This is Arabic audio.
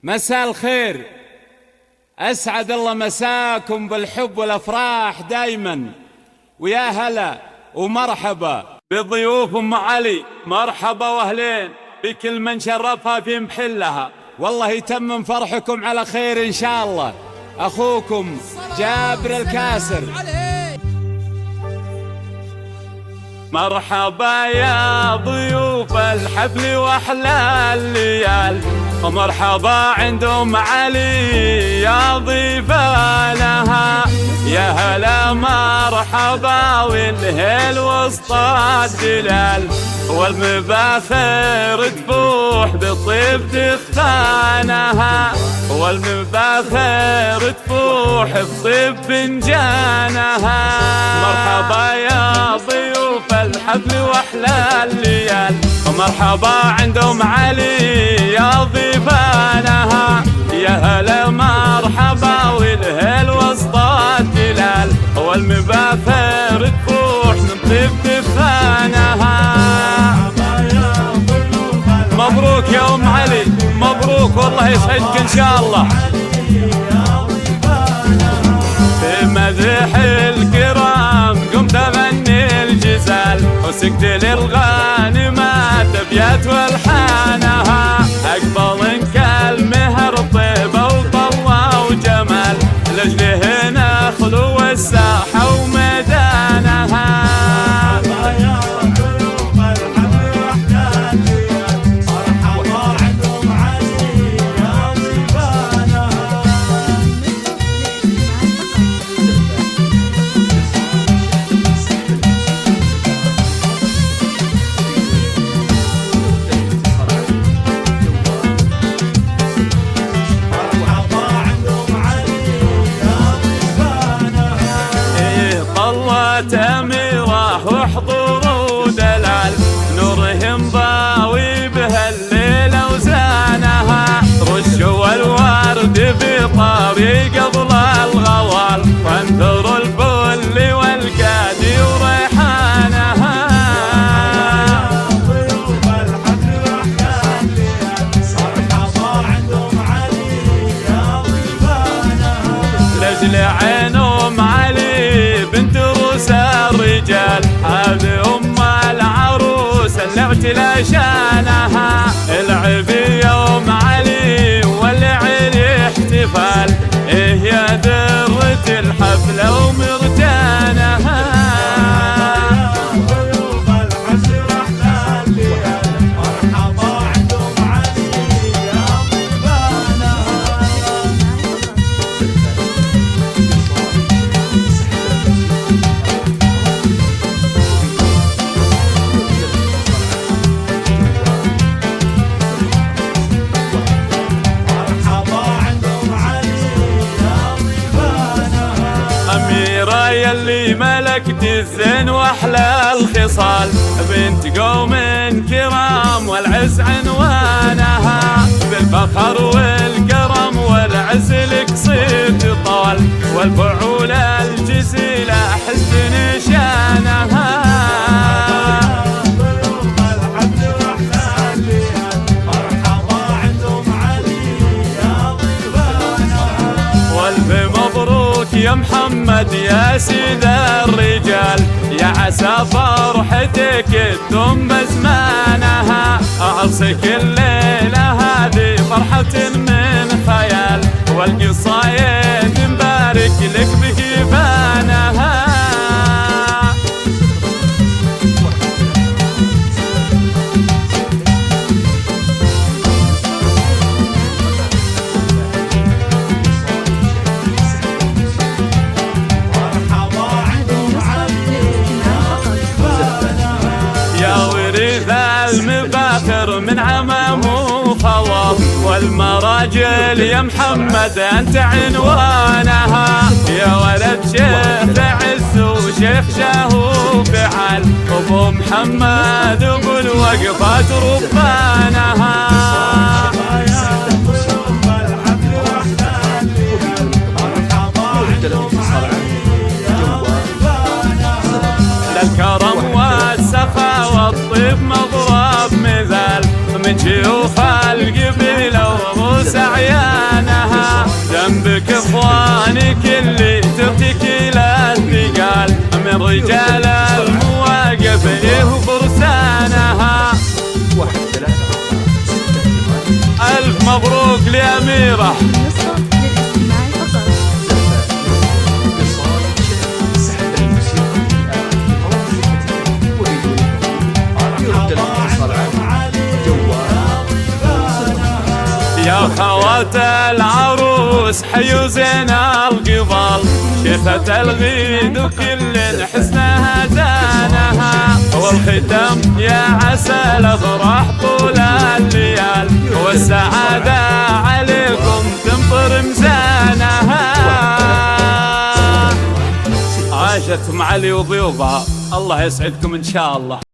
مساء الخير، أسعد الله مساكم بالحب والأفراح دايما، ويا هلا ومرحبا بضيوف أم علي. مرحبا وأهلين بكل من شرفها في محلها، والله يتمم فرحكم على خير إن شاء الله. أخوكم جابر الكاسر. مرحبا يا ضيوف الحفل واحلى الليال، ومرحبا عند ام علي يا ضيفا لها. يا هلا مرحبا والهيل وسط الدلال، والمباخر تفوح بالطيب دخانها، والمباخر تفوح بطيب فنجانها. مرحبا يا ضيوف الحفل واحلى الليال، ومرحبا عند ام علي يا ضيفانها. يا هلا مرحبا والهيل وسط الدلال، والمباخر تفوح من طيب دخانها. مبروك يا ام علي، مبروك والله يسعدك ان شاء الله. في مدح الكرام قمت اغني الجزال، وسقت للغانمات ابيات والحانها. اقبل كالمهر طيبه وطله وجمال، لاجله نخلو الساحه وميدانها. أميرة وحضور ودلال، نورهم ضاوي بها الليلة وزانها. رشوا الورد في طريق قبل الغوال، وانثروا الفل والكادي وريحانها. لاجل عين ام علي بنت الرجال، هذه ام العروس اللي اعتلى شانها. العبي يا ام علي والعلي احتفال، ايه يا درة الحفلة ومرجانها. أميرة يلي ملكت الزين واحلى الخصال، بنت قوم كرام والعز عنوانها. بالفخر والكرم والعز القصيد طال، والفعول الجزيلة حسن نشانها. يا محمد يا سيد الرجال، يا عسى فرحتك تتم زمانها. أعصك الليلة هذه فرحة من خيال، والقصايد مبارك لك بكفانها. المباخر من عمام وخوار، والمراجل يا محمد انت عنوانها. يا ولد شيخ عز وشيخ شاهو فعال، ابو محمد ابو الوقفات ربانها. للكرم والسخا والطيب مضرب مثال، من شيوخ القبيلة ورؤوس عيال. الأميرة. يا خوات العروس حيوا زين القبال، شفت الغيد وكل حسنها زانها، والختم يا عسى الافراح طول الليال، والسعادة عليكم تمطر مزانها. عاشت ام علي وضيوفها، الله يسعدكم ان شاء الله.